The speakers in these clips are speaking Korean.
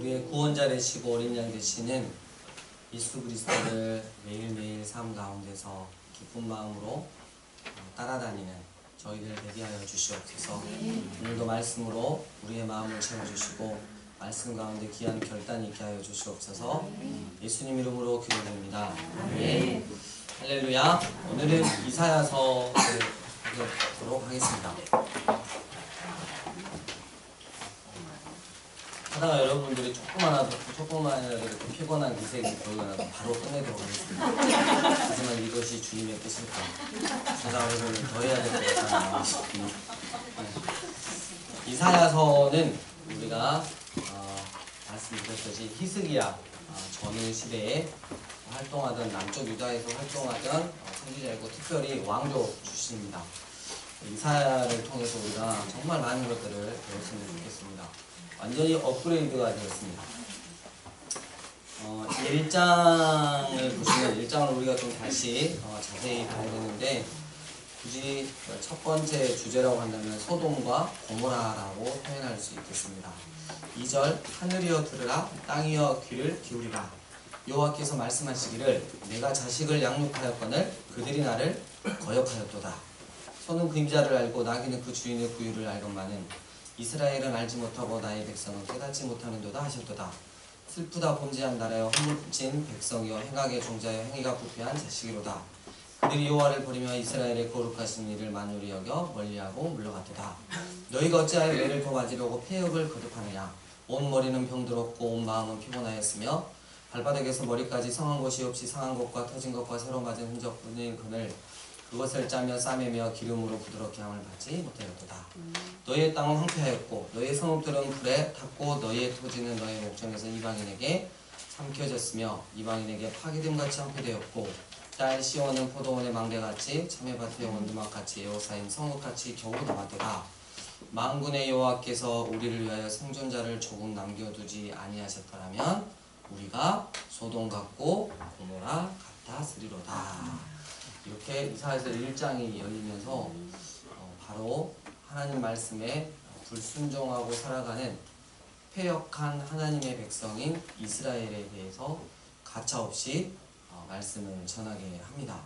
우리의 구원자 되시고 어린 양 되시는 예수 그리스도를 매일매일 삶 가운데서 기쁜 마음으로 따라다니는 저희들 되게 하여 주시옵소서. 오늘도 말씀으로 우리의 마음을 채워주시고 말씀 가운데 귀한 결단이 있게 하여 주시옵소서. 예수님 이름으로 기도드립니다. 아멘. 할렐루야. 오늘은 이사야서를 보도록 하겠습니다. 하다가 여러분들이 조금만이라도 이렇게 피곤한 기색이 보이거나 바로 끝내도록 하겠습니다. 하지만 이것이 주님의 뜻일까? 제가 오늘 더 해야 될 것 같아요. 이사야서는 우리가 말씀드렸듯이 히스기야 전후 시대에 활동하던 남쪽 유다에서 활동하던 선지자이고 특별히 왕조 출신입니다. 이사야를 통해서 우리가 정말 많은 것들을 배웠으면 좋겠습니다. 완전히 업그레이드가 되었습니다. 1장을 보시면 1장을 우리가 좀 다시 자세히 봐야 되는데 굳이 첫 번째 주제라고 한다면 소돔과 고모라라고 표현할 수 있겠습니다. 2절 하늘이여 들으라 땅이여 귀를 기울이라 여호와께서 말씀하시기를 내가 자식을 양육하였거늘 그들이 나를 거역하였도다. 손은 그림자를 알고 나귀는 그 주인의 구유를 알건만은 이스라엘은 알지 못하고 나의 백성은 깨닫지 못하는도다 하셨도다. 슬프다 범죄한 나라여 허물진 백성이여 행악의 종자여 행위가 부패한 자식이로다. 그들이 여호와를 버리며 이스라엘의 거룩하신 이를 만유리 여겨 멀리하고 물러갔도다. 너희가 어찌하여 매를 더 맞으려고 폐역을 거듭하느냐. 온 머리는 병들었고 온 마음은 피곤하였으며 발바닥에서 머리까지 성한 곳이 없이 상한 것과 터진 것과 새로 맞은 흔적뿐인 그늘 그것을 짜며 싸매며 기름으로 부드럽게 함을 받지 못하였도다. 너희의 땅은 황폐하였고 너희의 성읍들은 불에 탔고 너희의 토지는 너희 목전에서 이방인에게 삼켜졌으며 이방인에게 파기됨같이 황폐되었고 딸 시온은 포도원의 망대같이 참외밭의 원두막같이 에워싸인 성읍같이 겨우 남았도다. 만군의 여호와께서 우리를 위하여 생존자를 조금 남겨두지 아니하셨더라면 우리가 소돔 같고 고모라 같았으리로다. 이렇게 이사야서 1장이 열리면서 바로 하나님 말씀에 불순종하고 살아가는 패역한 하나님의 백성인 이스라엘에 대해서 가차없이 말씀을 전하게 합니다.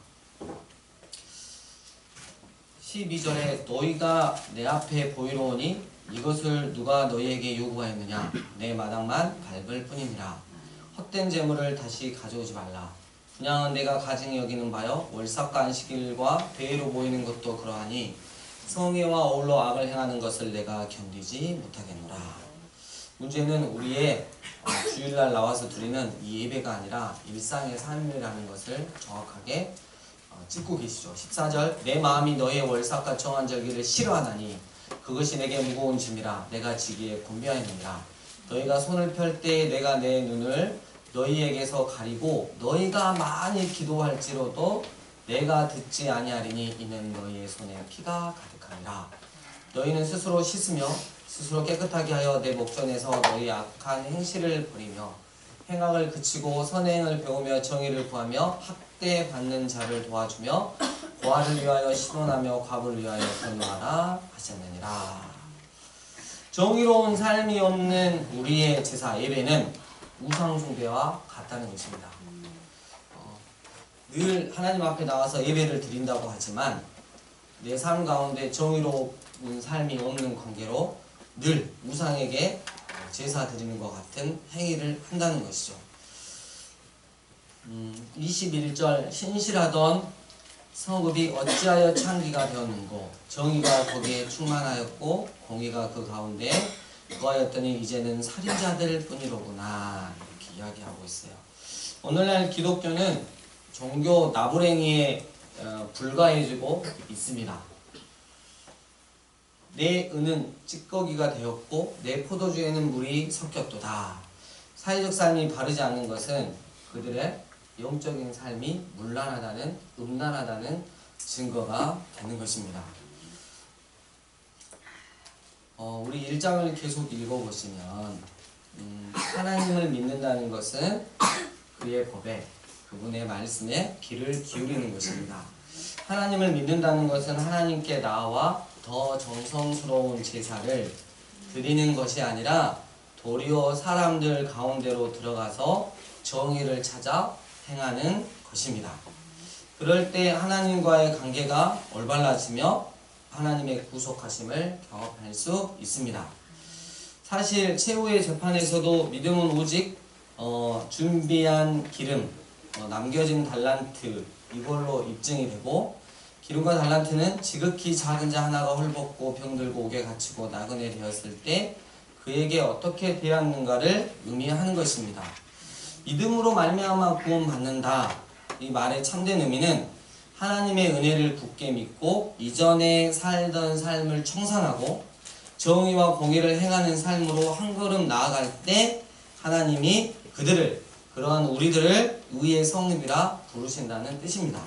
12절에 너희가 내 앞에 보이로오니 이것을 누가 너희에게 요구하였느냐. 내 마당만 밟을 뿐이니라. 헛된 재물을 다시 가져오지 말라. 분양은 내가 가증히 여기는 바여 월삭과 안식일과 대회로 모이는 것도 그러하니 성회와 어울러 악을 행하는 것을 내가 견디지 못하겠노라. 문제는 우리의 주일날 나와서 드리는 이 예배가 아니라 일상의 삶이라는 것을 정확하게 짚고 계시죠. 14절 내 마음이 너희의 월삭과 정한 절기를 싫어하나니 그것이 내게 무거운 짐이라 내가 지기에 곤비하였느니라. 너희가 손을 펼 때 내가 내 눈을 너희에게서 가리고 너희가 많이 기도할지로도 내가 듣지 아니하리니 이는 너희의 손에 피가 가득하니라. 너희는 스스로 씻으며 스스로 깨끗하게 하여 내 목전에서 너희 악한 행실을 버리며 행악을 그치고 선행을 배우며 정의를 구하며 학대받는 자를 도와주며 고아를 위하여 신원하며 과부를 위하여 변호하라 하셨느니라. 정의로운 삶이 없는 우리의 제사 예배는 우상숭배와 같다는 것입니다. 늘 하나님 앞에 나와서 예배를 드린다고 하지만 내 삶 가운데 정의로운 삶이 없는 관계로 늘 우상에게 제사 드리는 것 같은 행위를 한다는 것이죠. 21절 신실하던 성읍이 어찌하여 창기가 되었는고 정의가 거기에 충만하였고 공의가 그 가운데 거하였더니 이제는 살인자들 뿐이로구나 이렇게 이야기하고 있어요. 오늘날 기독교는 종교 나부랭이에 불과해지고 있습니다. 내 은은 찌꺼기가 되었고 내 포도주에는 물이 섞였도다. 사회적 삶이 바르지 않는 것은 그들의 영적인 삶이 문란하다는 음란하다는 증거가 되는 것입니다. 우리 1장을 계속 읽어보시면 하나님을 믿는다는 것은 그의 법에 그분의 말씀에 귀를 기울이는 것입니다. 하나님을 믿는다는 것은 하나님께 나와 더 정성스러운 제사를 드리는 것이 아니라 도리어 사람들 가운데로 들어가서 정의를 찾아 행하는 것입니다. 그럴 때 하나님과의 관계가 올바라지며 하나님의 구속하심을 경험할 수 있습니다. 사실 최후의 재판에서도 믿음은 오직 준비한 기름, 남겨진 달란트 이걸로 입증이 되고, 기름과 달란트는 지극히 작은 자 하나가 헐벗고 병들고 옥에 갇히고 나그네 되었을 때 그에게 어떻게 대하는가를 의미하는 것입니다. 믿음으로 말미암아 구원받는다, 이 말의 참된 의미는 하나님의 은혜를 굳게 믿고 이전에 살던 삶을 청산하고 정의와 공의를 행하는 삶으로 한 걸음 나아갈 때 하나님이 그러한 우리들을 의의 성읍이라 부르신다는 뜻입니다.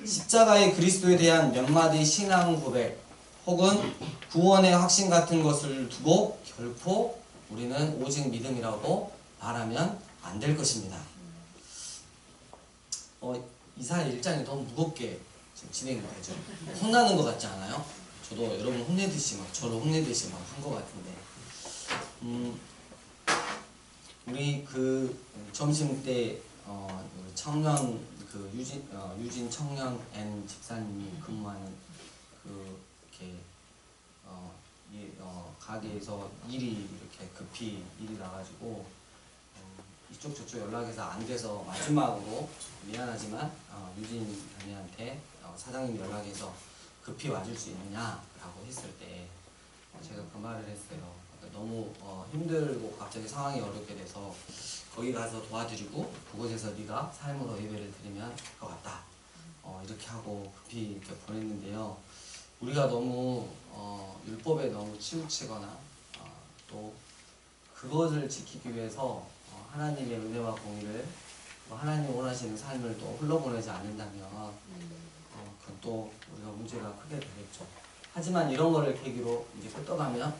십자가의 그리스도에 대한 몇 마디 신앙 고백 혹은 구원의 확신 같은 것을 두고 결코 우리는 오직 믿음이라고 말하면 안 될 것입니다. 이사야 1장이 너무 무겁게 지금 진행이 되죠. 혼나는 것 같지 않아요? 저도 여러분 혼내듯이 저를 혼내듯이 한 것 같은데, 우리 점심 때 청년 유진 청년 N 집사님이 근무하는 가게에서 일이 이렇게 급히 일이 나가지고 이쪽 저쪽 연락해서 안 돼서 마지막으로 미안하지만 유진 언니한테 사장님 연락해서 급히 와줄 수 있느냐라고 했을 때 제가 그 말을 했어요. 너무 힘들고 갑자기 상황이 어렵게 돼서 거기 가서 도와드리고 그곳에서 네가 삶으로 예배를 드리면 될 것 같다. 이렇게 하고 급히 이렇게 보냈는데요. 우리가 너무 율법에 너무 치우치거나 또 그것을 지키기 위해서 하나님의 은혜와 공의를 하나님 원하시는 삶을 또 흘러보내지 않는다면 그건 또 우리가 문제가 크게 되겠죠. 하지만 이런 거를 계기로 이제 끄떡하면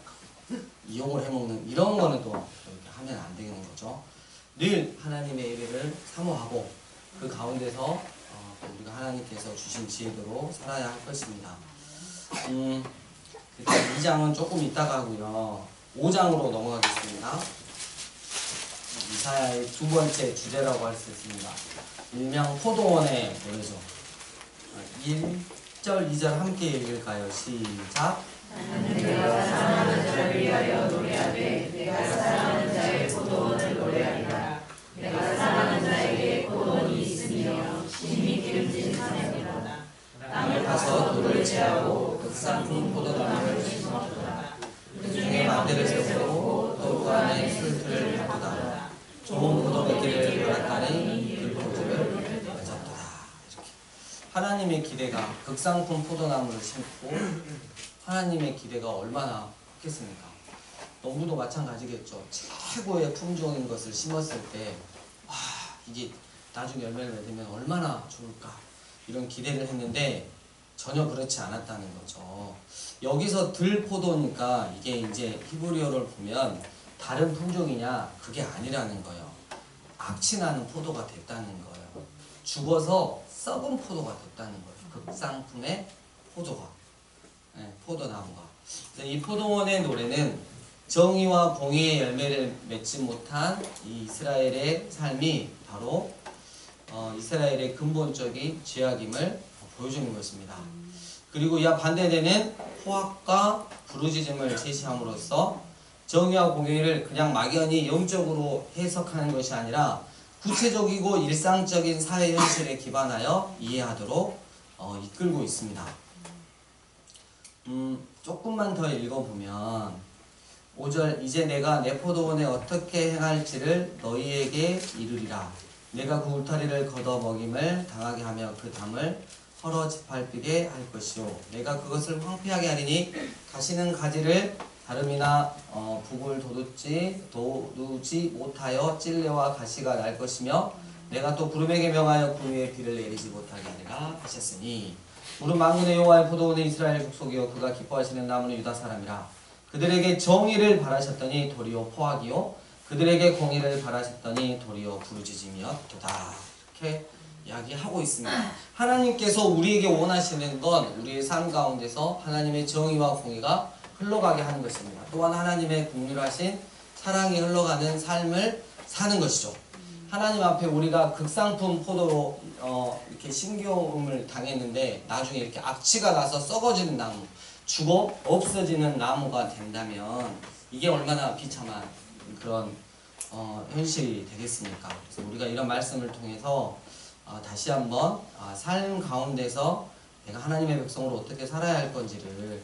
이용을 해먹는 이런 거는 또 이렇게 하면 안 되는 거죠. 늘 하나님의 예배를 사모하고 그 가운데서 우리가 하나님께서 주신 지혜대로 살아야 할 것입니다. 일단 2장은 조금 이따가 하고요. 5장으로 넘어가겠습니다. 이사야의 두 번째 주제라고 할 수 있습니다. 일명 포도원의 노래죠. 1절, 2절 함께 읽을까요? 시작! 나는 내가 사랑하는 자를 위하여 노래하되 내가 사랑하는 자의 포도원을 노래하리라. 내가 사랑하는 자에게 포도원이 있으며 심히 기름진 산에로다. 땅을 파서 돌을 제하고 극상품 포도나무를 심었도다. 그 중에 망대를 세우고 또 그 안에 술틀을 가두다. 좋은 포도매기를 갈았다니 들포도를 맺었도다. 이렇게 하나님의 기대가 극상품 포도나무를 심고 하나님의 기대가 얼마나 크겠습니까? 농부도 마찬가지겠죠. 최고의 품종인 것을 심었을 때 이게 나중에 열매를 맺으면 얼마나 좋을까 이런 기대를 했는데 전혀 그렇지 않았다는 거죠. 여기서 들포도니까 이게 이제 히브리어를 보면 다른 품종이냐 그게 아니라는 거예요. 악취나는 포도가 됐다는 거예요. 죽어서 썩은 포도가 됐다는 거예요. 극상품의 포도가, 포도나무가. 이 포도원의 노래는 정의와 공의의 열매를 맺지 못한 이 이스라엘의 삶이 바로 이스라엘의 근본적인 죄악임을 보여주는 것입니다. 그리고 이와 반대되는 포악과 부르짖음을 제시함으로써 정의와 공의를 그냥 막연히 영적으로 해석하는 것이 아니라 구체적이고 일상적인 사회 현실에 기반하여 이해하도록 이끌고 있습니다. 조금만 더 읽어보면 5절 이제 내가 내 포도원에 어떻게 행할지를 너희에게 이르리라. 내가 그 울타리를 걷어 먹임을 당하게 하며 그 담을 헐어 짓밟히게 할 것이요 내가 그것을 황폐하게 하리니 다시는 가지를 다름이나 북을 도두지 못하여 찔레와 가시가 날 것이며 내가 또 구름에게 명하여 그 위에 비를 내리지 못하게 하리라 하셨으니 무릇 만군의 여호와의 포도원은 이스라엘 족속이요 그가 기뻐하시는 나무는 유다 사람이라. 그들에게 정의를 바라셨더니 도리어 포악이요 그들에게 공의를 바라셨더니 도리어 부르짖음이었도다. 이렇게 이야기하고 있습니다. 하나님께서 우리에게 원하시는 건 우리의 삶 가운데서 하나님의 정의와 공의가 흘러가게 하는 것입니다. 또한 하나님의 긍휼하신 사랑이 흘러가는 삶을 사는 것이죠. 하나님 앞에 우리가 극상품 포도로 이렇게 신경을 당했는데 나중에 이렇게 악취가 나서 썩어지는 나무, 죽어 없어지는 나무가 된다면 이게 얼마나 비참한 그런 현실이 되겠습니까? 그래서 우리가 이런 말씀을 통해서 다시 한번 삶 가운데서 내가 하나님의 백성으로 어떻게 살아야 할 건지를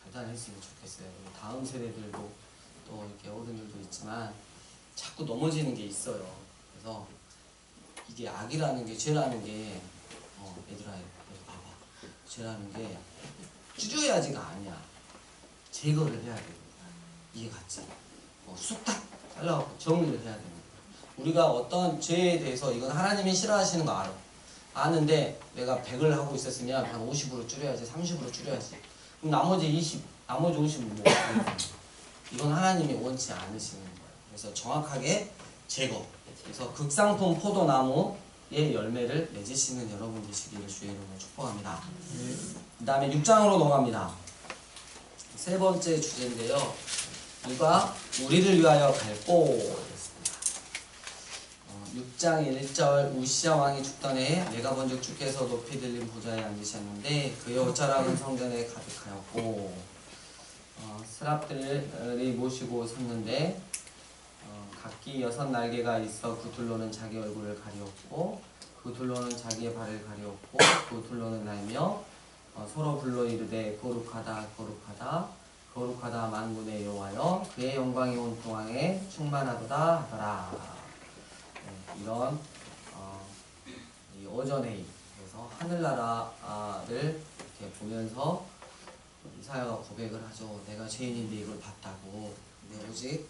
판단했으면 좋겠어요. 다음 세대들도 또 이렇게 어른들도 있지만 자꾸 넘어지는 게 있어요. 그래서 이게 악이라는 게, 죄라는 게 얘들아 여기 봐봐, 죄라는 게 줄여야지가 아니야. 제거를 해야 돼. 이게 같이 쑥딱 잘라갖고 정리를 해야 됩니다. 우리가 어떤 죄에 대해서 이건 하나님이 싫어하시는 거 알아. 아는데 내가 100을 하고 있었으면 한 50으로 줄여야지, 30으로 줄여야지. 그럼 나머지 20, 나머지 50은 뭐 이건 하나님이 원치 않으시는 거예요. 그래서 정확하게 제거. 그래서 극상품 포도나무의 열매를 맺으시는 여러분 되시기를 주의 이름으로 축복합니다. 그 다음에 6장으로 넘어갑니다. 세 번째 주제인데요. 누가 우리를 위하여 갈고 6장 1절 우시야 왕이 죽던 해에 내가 본즉 주께서 높이 들린 보좌에 앉으셨는데 그의 옷자락은 성전에 가득하였고 스랍들이 모시고 섰는데 각기 6날개가 있어 그 둘로는 자기 얼굴을 가리었고 그 둘로는 자기의 발을 가리었고 그 둘로는 날며 서로 불러 이르되 거룩하다 거룩하다 거룩하다 만군의 여호와여 그의 영광이 온 중앙에 충만하도다 하더라. 이런 이 오전회의, 그래서 하늘나라를 이렇게 보면서 이사야가 고백을 하죠. 내가 죄인인데 이걸 봤다고. 근데 오직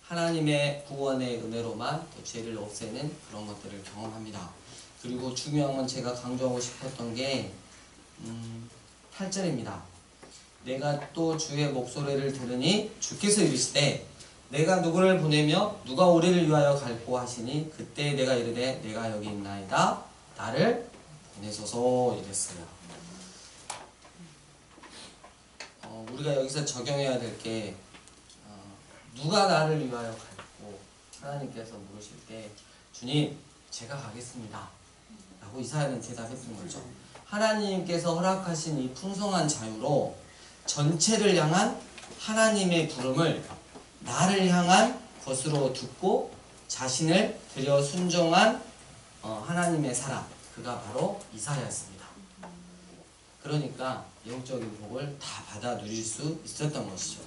하나님의 구원의 은혜로만 또 죄를 없애는 그런 것들을 경험합니다. 그리고 중요한 건 제가 강조하고 싶었던 게 8절입니다. 내가 또 주의 목소리를 들으니 주께서 이르시되 내가 누구를 보내며 누가 우리를 위하여 갈고 하시니 그때 내가 이르되 내가 여기 있나이다 나를 보내소서 이랬어요. 우리가 여기서 적용해야 될 게 누가 나를 위하여 갈고 하나님께서 물으실 때 주님 제가 가겠습니다 라고 이사야는 대답했던 거죠. 하나님께서 허락하신 이 풍성한 자유로 전체를 향한 하나님의 부름을 나를 향한 것으로 듣고 자신을 들여 순종한 하나님의 사람, 그가 바로 이사야였습니다. 그러니까 영적인 복을 다 받아 누릴 수 있었던 것이죠.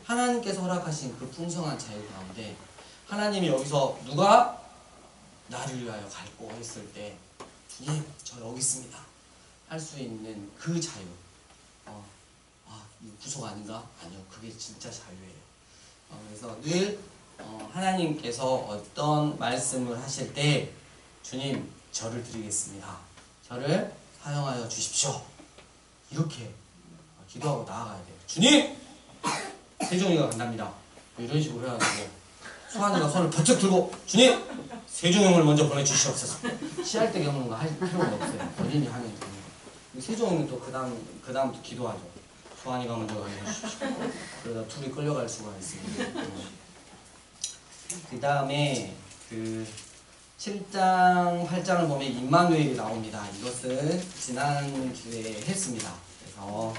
하나님께서 허락하신 그 풍성한 자유 가운데 하나님이 여기서 누가 나를 위하여 갈고 했을 때 주님 저 여기 있습니다 할 수 있는 그 자유, 이 구속 아닌가? 아니요, 그게 진짜 자유예요. 그래서 늘 하나님께서 어떤 말씀을 하실 때 주님 저를 드리겠습니다, 저를 사용하여 주십시오, 이렇게 기도하고 나아가야 돼요. 주님 세종이가 간답니다 이런 식으로 해가지고 수환이가 손을 번쩍 들고 주님 세종형을 먼저 보내주시옵소서 시할 때 겪는 거 할 필요가 없어요. 본인이 하면 되는 거예요. 세종이는 또 그 다음부터 기도하죠. 수환이가 먼저 가주십시오. 그러다 둘이 끌려갈 수가 있습니다. 그 다음에 그 7장, 8장을 보면 임마누엘이 나옵니다. 이것은 지난 주에 했습니다. 그래서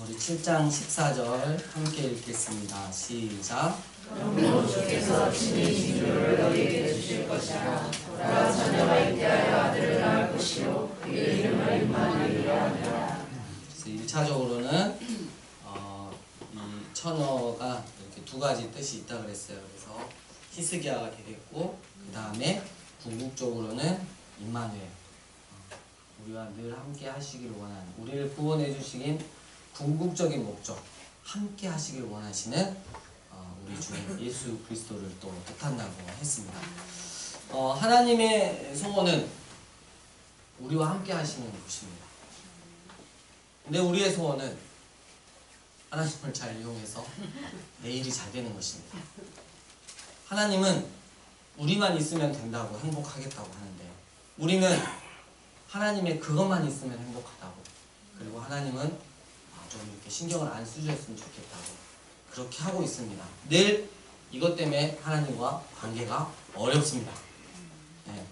우리 7장 14절 함께 읽겠습니다. 시작. 그러므로 주께서 친히 징조를 너희에게 주실 것이라. 보라 처녀가 잉태하여 아들을 낳을 것이요 그의 이름을 임마누엘이라 하리라. 그래서 1차적으로는 이 처녀가 이렇게 두 가지 뜻이 있다 그랬어요. 그래서 히스기야가 되겠고 그 다음에 궁극적으로는 임마누엘, 우리와 늘 함께 하시기를 원하는, 우리를 구원해 주시긴 궁극적인 목적, 함께 하시길 원하시는 우리 주님 예수 그리스도를 또 뜻한다고 했습니다. 하나님의 소원은 우리와 함께 하시는 것입니다. 근데 우리의 소원은 하나님을 잘 이용해서 내 일이 잘 되는 것입니다. 하나님은 우리만 있으면 된다고 행복하겠다고 하는데 우리는 하나님의 그것만 있으면 행복하다고, 그리고 하나님은 좀 이렇게 신경을 안 쓰셨으면 좋겠다고, 그렇게 하고 있습니다. 늘 이것 때문에 하나님과 관계가 어렵습니다. 네.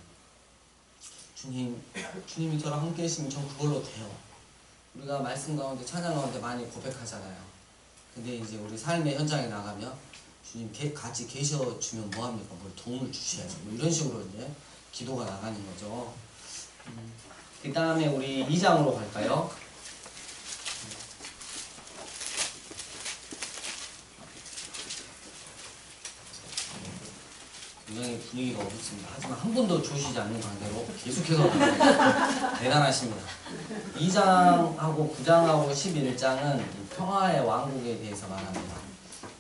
주님이 저랑 함께 계시면 전 그걸로 돼요. 우리가 말씀 가운데 찬양 가운데 많이 고백하잖아요. 근데 이제 우리 삶의 현장에 나가면 주님 같이 계셔주면 뭐합니까? 뭘 도움을 주셔야죠. 뭐 이런 식으로 이제 기도가 나가는 거죠. 그 다음에 우리 2장으로 갈까요? 굉장히 분위기가 어둡습니다. 하지만 한 분도 조시지 않는 관계로 계속해서 대단하십니다. 2장하고 9장하고 11장은 평화의 왕국에 대해서 말합니다.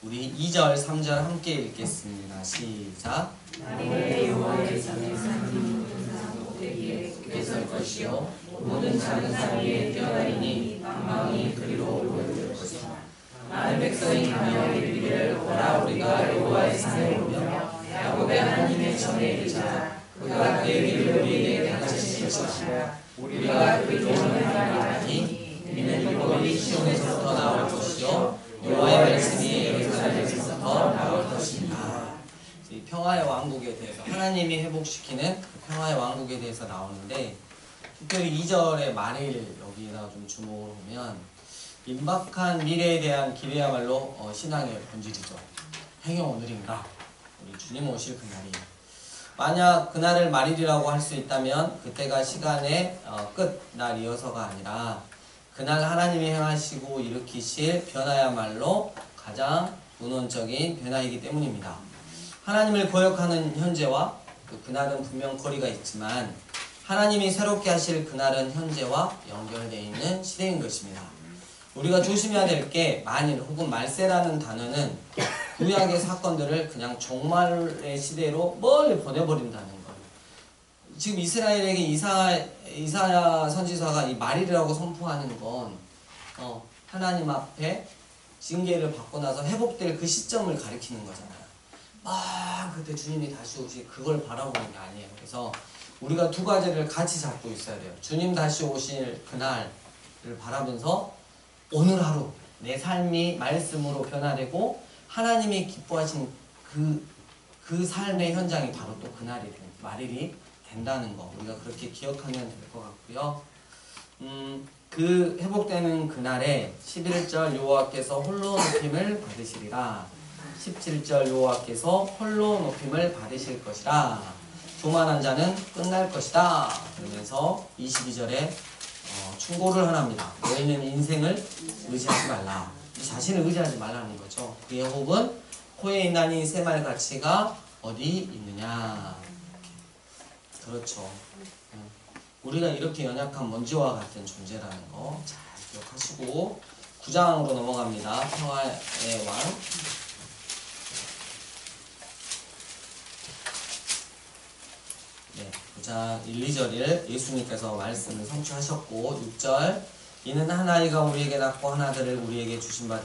우리 2절, 3절 함께 읽겠습니다. 시작. 만일에 여호와의 전에 사는 모든 꼭대기에 굳게 설 것이요 모든 작은 산 위에 뛰어다니니 방망이 그리로 오를 것이다. 많은 백성이 가며 이르기를 오라 우리가 여호와의 산에 오며 야곱의 하나님의 전에 이르자 그가 그의 길을 우리에게 가르치실 것이라. 우리가 그 조언을 따르리니 이는 율법이 시온에서부터 나올 것이요 여호와의 말씀이 예루살렘에서부터 나올 것입니다. 이 평화의 왕국에 대해서 하나님이 회복시키는 그 평화의 왕국에 대해서 나오는데 특별히 2절의 말을 여기에다가 좀 주목을 보면 임박한 미래에 대한 기대야말로 신앙의 본질이죠. 행여 오늘인가 우리 주님 오실 그날이 만약 그날을 말일이라고 할 수 있다면 그때가 시간의 끝날이어서가 아니라 그날 하나님이 행하시고 일으키실 변화야말로 가장 근원적인 변화이기 때문입니다. 하나님을 거역하는 현재와 그날은 분명 거리가 있지만 하나님이 새롭게 하실 그날은 현재와 연결되어 있는 시대인 것입니다. 우리가 조심해야 될 게 만일 혹은 말세라는 단어는 구약의 사건들을 그냥 종말의 시대로 멀리 보내버린다는 거예요. 지금 이스라엘에게 이사야 선지자가 이 말일이라고 선포하는 건 하나님 앞에 징계를 받고 나서 회복될 그 시점을 가리키는 거잖아요. 그때 주님이 다시 오시 그걸 바라보는 게 아니에요. 그래서 우리가 두 가지를 같이 잡고 있어야 돼요. 주님 다시 오실 그날을 바라면서 오늘 하루 내 삶이 말씀으로 변화되고 하나님이 기뻐하신 그 삶의 현장이 바로 또 그날이 말일이 된다는 거 우리가 그렇게 기억하면 될 것 같고요. 그 회복되는 그날에 11절 여호와께서 홀로 높임을 받으시리라. 17절 여호와께서 홀로 높임을 받으실 것이라. 교만한 자는 끝날 것이다. 그러면서 22절에 충고를 하랍니다. 너희는 인생을 의지하지 말라. 자신을 의지하지 말라는 거죠. 그의 혹은 코에 있나니 새말가치가 어디 있느냐. 그렇죠. 우리가 이렇게 연약한 먼지와 같은 존재라는 거 잘 기억하시고 9장으로 넘어갑니다. 평화의 왕. 네, 9장 1, 2절을 예수님께서 말씀을 성취하셨고 6절 이는 한 아이가 우리에게 낳고 한 아들을 우리에게 주신 바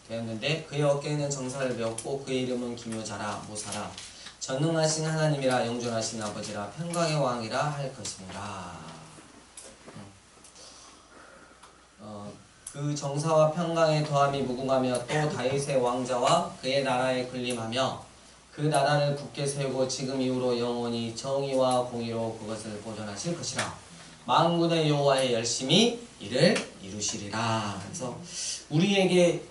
되었는데 그의 어깨에는 정사를 배웠고 그의 이름은 기묘자라 모사라 전능하신 하나님이라 영존하신 아버지라 평강의 왕이라 할 것이니라. 그 정사와 평강의 더함이 무궁하며 또 다윗의 왕자와 그의 나라에 군림하며 그 나라를 굳게 세우고 지금 이후로 영원히 정의와 공의로 그것을 보존하실 것이라. 만군의 여호와의 열심히 이를 이루시리라. 그래서 우리에게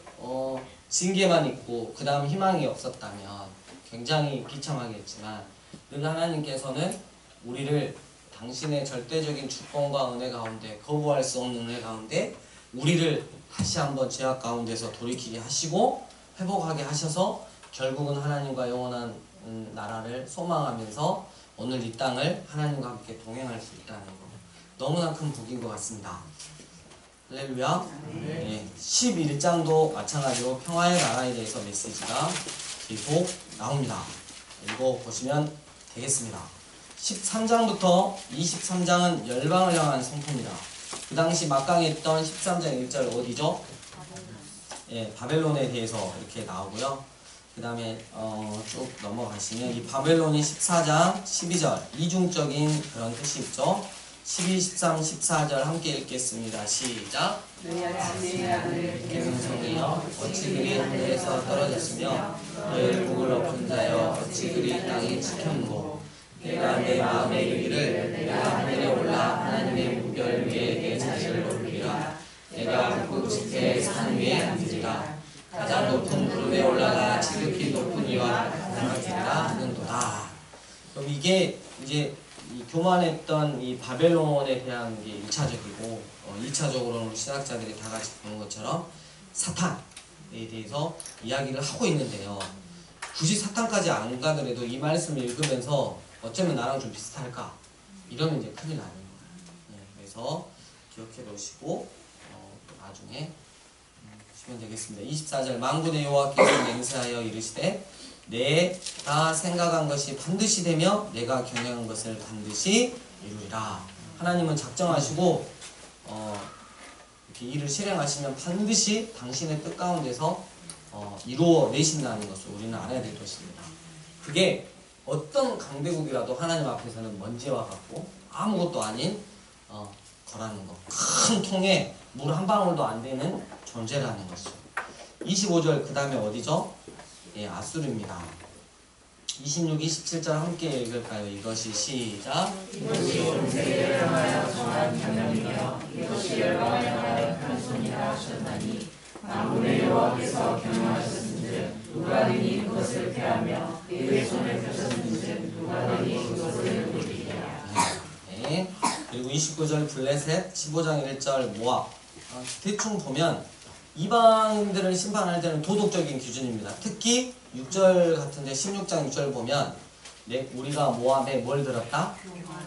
징계만 있고 그 다음 희망이 없었다면 굉장히 비참하겠지만 늘 하나님께서는 우리를 당신의 절대적인 주권과 은혜 가운데 거부할 수 없는 은혜 가운데 우리를 다시 한번 죄악 가운데서 돌이키게 하시고 회복하게 하셔서 결국은 하나님과 영원한 나라를 소망하면서 오늘 이 땅을 하나님과 함께 동행할 수 있다는 거 너무나 큰 복인 것 같습니다. 할렐루야. 네, 11장도 마찬가지로 평화의 나라에 대해서 메시지가 계속 나옵니다. 읽어보시면 되겠습니다. 13장부터 23장은 열방을 향한 선포입니다. 그 당시 막강에 있던 13장 1절 어디죠? 바벨론에 대해서 이렇게 나오고요. 그 다음에 쭉 넘어가시면 이 바벨론이 14장 12절 이중적인 그런 뜻이 있죠. 12, 13, 14절 함께 읽겠습니다. 시작. 너희 아침의 아들 계승성이여 어찌 그리 하늘에서 떨어졌으며 너희를 복을 엎은 자여 어찌 그리 땅에 지켰고 내가 내 마음에 이르기를 내가 하늘에 올라 하나님의 무별 위에 내 자리를 높이리라. 내가 북극 지폐 산 위에 앉으리라. 가장 높은 무릎에 올라가 지극히 높은 이와 같으리라 하는도다. 그럼 이게 이제 이 교만했던 이 바벨론에 대한 게 1차적이고 2차적으로는 신학자들이 다 같이 보는 것처럼 사탄에 대해서 이야기를 하고 있는데요. 굳이 사탄까지 안 가더라도 이 말씀을 읽으면서 어쩌면 나랑 좀 비슷할까? 이러면 이제 큰일 나는 거예요. 네, 그래서 기억해 놓으시고 나중에 보시면 되겠습니다. 24절 만군의 여호와께서 맹세하여 이르시되 내가 생각한 것이 반드시 되며 내가 경영한 것을 반드시 이루리라. 하나님은 작정하시고 이렇게 일을 실행하시면 반드시 당신의 뜻 가운데서 이루어내신다는 것을 우리는 알아야 될 것입니다. 그게 어떤 강대국이라도 하나님 앞에서는 먼지와 같고 아무것도 아닌 거라는 것. 큰 통에 물 한 방울도 안 되는 존재라는 것이죠. 25절 그 다음에 어디죠? 예, 아수르입니다. 26, 27절 함께 읽을까요? 이것이 시작. 이것이 온 세계를 향하여 정한 경영이며 이것이 열방을 향하여 편손이라 하셨나니 만군의 여호와께서 경영하셨은즉 누가 능히 그것을 패하며 그의 손에 펴셨은즉 누가 능히 그것을 누리리라. 네. 그리고 29절 블레셋, 15장 1절 모압. 대충 보면 이방인들을 심판할 때는 도덕적인 기준입니다. 특히 6절 같은데 16장 6절 보면 우리가 모압에 뭘 들었다?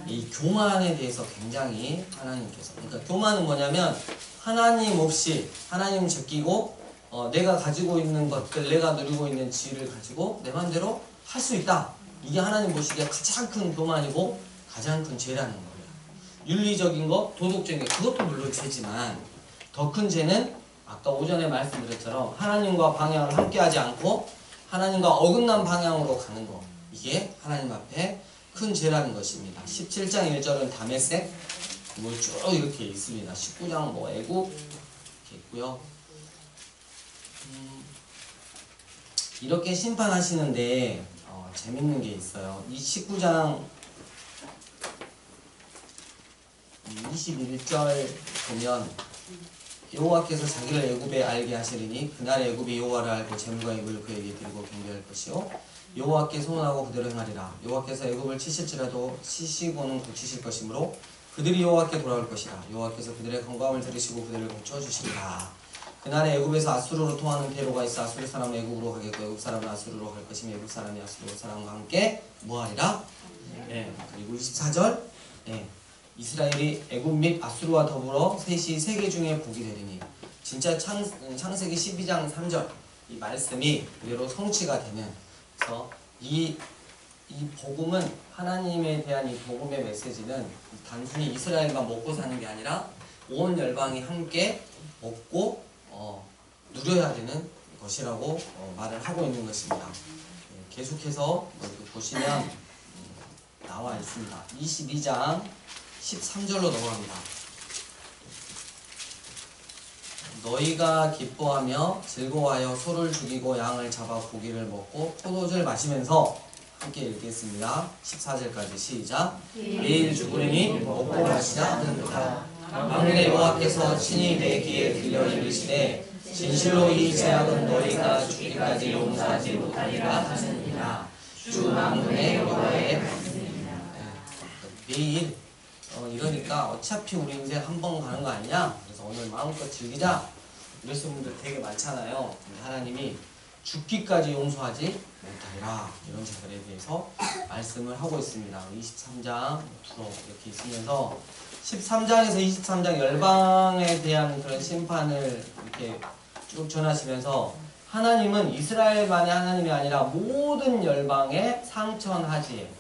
이 교만에 대해서 굉장히 하나님께서, 그러니까 교만은 뭐냐면 하나님 없이 하나님 제끼고 내가 가지고 있는 것들, 내가 누리고 있는 지위를 가지고 내 마음대로 할 수 있다. 이게 하나님 보시기에 가장 큰 교만이고 가장 큰 죄라는 거예요. 윤리적인 것, 도덕적인 것, 그것도 물론 죄지만 더 큰 죄는 아까 오전에 말씀드렸처럼 하나님과 방향을 함께하지 않고 하나님과 어긋난 방향으로 가는 것, 이게 하나님 앞에 큰 죄라는 것입니다. 17장 1절은 다메섹 쭉 이렇게 있습니다. 19장 애국 이렇게 있고요. 이렇게 심판하시는데 재밌는 게 있어요. 이 19장 21절 보면 여호와께서 자기를 애굽에 알게 하시리니 그날 애굽이 여호와를 알고 재물과 입을 그에게 드리고 경배할 것이요 여호와께 소원하고 그대로 행하리라. 여호와께서 애굽을 치실지라도 치시고는 고치실 것이므로 그들이 여호와께 돌아올 것이라. 여호와께서 그들의 간구함을 들으시고 그들을 고쳐주시리라. 그날에 애굽에서 아수르로 통하는 배로가 있어 아수르 사람은 애굽으로 가겠고 애굽 사람은 아수르로 갈 것이며 애굽 사람이 아수르 사람과 함께 뭐하리라? 네. 그리고 24절 이스라엘이 애굽 및 아수르와 더불어 셋이 세계 중에 복이 되리니. 진짜 창세기 12장 3절 이 말씀이 그대로 성취가 되는. 그래서 이 복음은, 하나님에 대한 이 복음의 메시지는 단순히 이스라엘만 먹고 사는 게 아니라 온 열방이 함께 먹고 누려야 되는 것이라고 말을 하고 있는 것입니다. 계속해서 보시면 나와 있습니다. 22장 13절로 넘어갑니다. 너희가 기뻐하며 즐거워하여 소를 죽이고 양을 잡아 고기를 먹고 포도주를 마시면서 함께 읽겠습니다. 14절까지 시작. 매일 죽으리니 먹고 마시자 하는도다. 만군의 여호와께서 친히 내 귀에 들려 이르시되 진실로 이 죄악은 너희가 죽기까지 용서하지 못하리라 하시니라. 주 만군의 여호와의 말씀입니다. 매일 이러니까 어차피 우리 인생 한 번 가는 거 아니냐? 그래서 오늘 마음껏 즐기자. 이러시는 분들 되게 많잖아요. 하나님이 죽기까지 용서하지 못하리라. 이런 자들에 대해서 말씀을 하고 있습니다. 23장 앞으로 이렇게 있으면서 13장에서 23장 열방에 대한 그런 심판을 이렇게 쭉 전하시면서 하나님은 이스라엘만의 하나님이 아니라 모든 열방의 상천하지에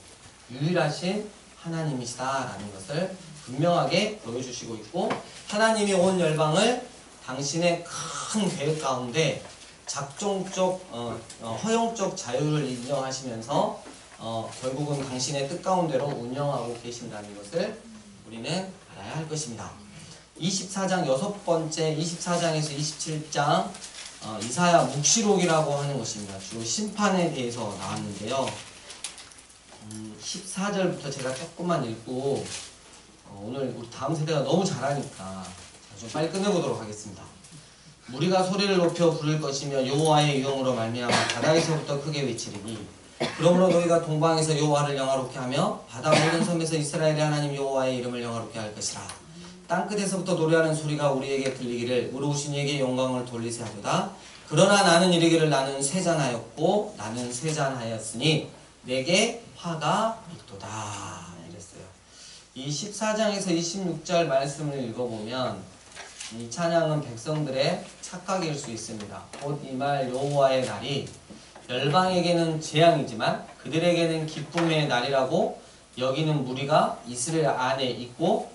유일하신 하나님이시다라는 것을 분명하게 보여주시고 있고, 하나님이 온 열방을 당신의 큰 계획 가운데 작정적 허용적 자유를 인정하시면서 결국은 당신의 뜻 가운데로 운영하고 계신다는 것을 우리는 알아야 할 것입니다. 24장 6번째 24장에서 27장 이사야 묵시록이라고 하는 것입니다. 주로 심판에 대해서 나왔는데요. 14절부터 제가 조금만 읽고 오늘 우리 다음 세대가 너무 잘하니까 좀 빨리 끝내보도록 하겠습니다. 무리가 소리를 높여 부를 것이며 여호와의 유형으로 말미암아 바다에서부터 크게 외치리니 그러므로 너희가 동방에서 여호와를 영화롭게 하며 바다 모든 섬에서 이스라엘의 하나님 여호와의 이름을 영화롭게 할 것이라. 땅끝에서부터 노래하는 소리가 우리에게 들리기를 의로우신 이에게 영광을 돌리세 하도다. 그러나 나는 이르기를 나는 쇠잔하였고 나는 쇠잔하였으니 내게 화가 있도다 이랬어요. 이 14장에서 26절 말씀을 읽어보면 이 찬양은 백성들의 착각일 수 있습니다. 곧 이 말 여호와의 날이 열방에게는 재앙이지만 그들에게는 기쁨의 날이라고 여기는 무리가 이스라엘 안에 있고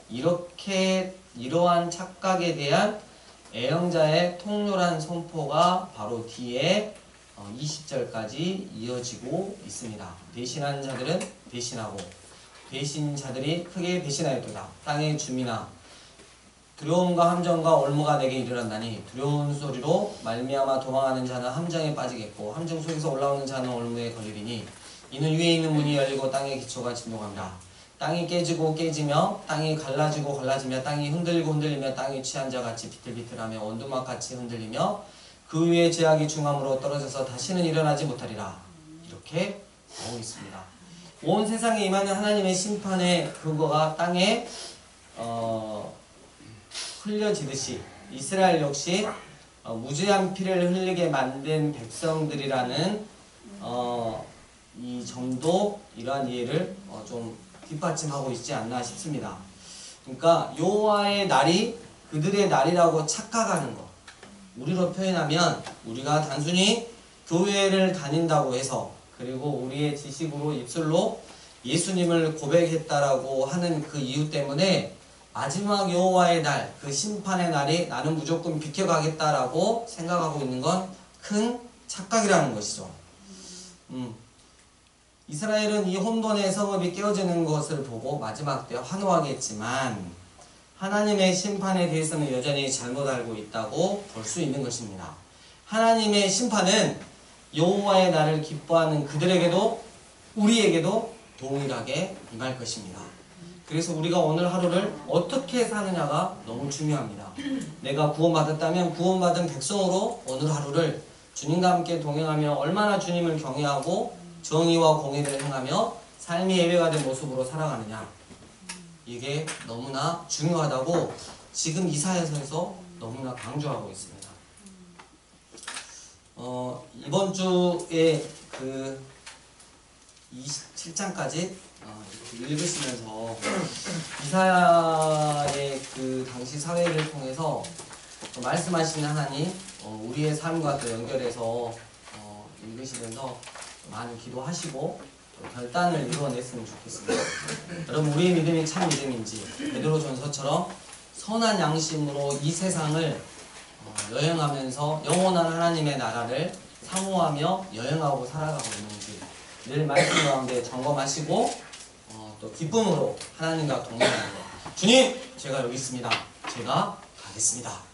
이러한 착각에 대한 애영자의 통렬한 선포가 바로 뒤에 20절까지 이어지고 있습니다. 대신하는 자들은 대신하고 배신자들이 크게 배신하였도다. 땅의 주민아 두려움과 함정과 올무가 내게 이르렀나니 두려운 소리로 말미암아 도망하는 자는 함정에 빠지겠고 함정 속에서 올라오는 자는 올무에 걸리리니 이는 위에 있는 문이 열리고 땅의 기초가 진동합니다. 땅이 깨지고 깨지며 땅이 갈라지고 갈라지며 땅이 흔들리고 흔들리며 땅이 취한 자같이 비틀비틀하며 원두막같이 흔들리며 그 위에 제약이 중함으로 떨어져서 다시는 일어나지 못하리라. 이렇게 나오고 있습니다. 온 세상에 임하는 하나님의 심판의 근거가 땅에 흘려지듯이 이스라엘 역시 무죄한 피를 흘리게 만든 백성들이라는 이 점도 이러한 이해를 좀 뒷받침하고 있지 않나 싶습니다. 그러니까 여호와의 날이 그들의 날이라고 착각하는 것. 우리로 표현하면 우리가 단순히 교회를 다닌다고 해서 그리고 우리의 지식으로 입술로 예수님을 고백했다라고 하는 그 이유 때문에 마지막 여호와의 날, 그 심판의 날이 나는 무조건 비켜가겠다라고 생각하고 있는 건 큰 착각이라는 것이죠. 이스라엘은 이 혼돈의 성읍이 깨어지는 것을 보고 마지막 때 환호하겠지만 하나님의 심판에 대해서는 여전히 잘못 알고 있다고 볼 수 있는 것입니다. 하나님의 심판은 여호와의 날을 기뻐하는 그들에게도 우리에게도 동일하게 임할 것입니다. 그래서 우리가 오늘 하루를 어떻게 사느냐가 너무 중요합니다. 내가 구원받았다면 구원받은 백성으로 오늘 하루를 주님과 함께 동행하며 얼마나 주님을 경외하고 정의와 공의를 행하며 삶이 예배가 된 모습으로 살아가느냐, 이게 너무나 중요하다고 지금 이사야서에서 너무나 강조하고 있습니다. 이번 주에 그 27장까지 읽으시면서 이사야의 그 당시 사회를 통해서 말씀하시는 하나님, 우리의 삶과 또 연결해서 읽으시면서 많은 기도하시고 또 결단을 이루어냈으면 좋겠습니다. 여러분, 우리의 믿음이 참 믿음인지 베드로전서처럼 선한 양심으로 이 세상을 여행하면서 영원한 하나님의 나라를 사모하며 여행하고 살아가고 있는지 늘 말씀 가운데 점검하시고 또 기쁨으로 하나님과 동행하는 것. 주님, 제가 여기 있습니다. 제가 가겠습니다.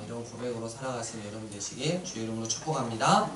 이런 고백으로 살아가시는 여러분 되시길 주의 이름으로 축복합니다.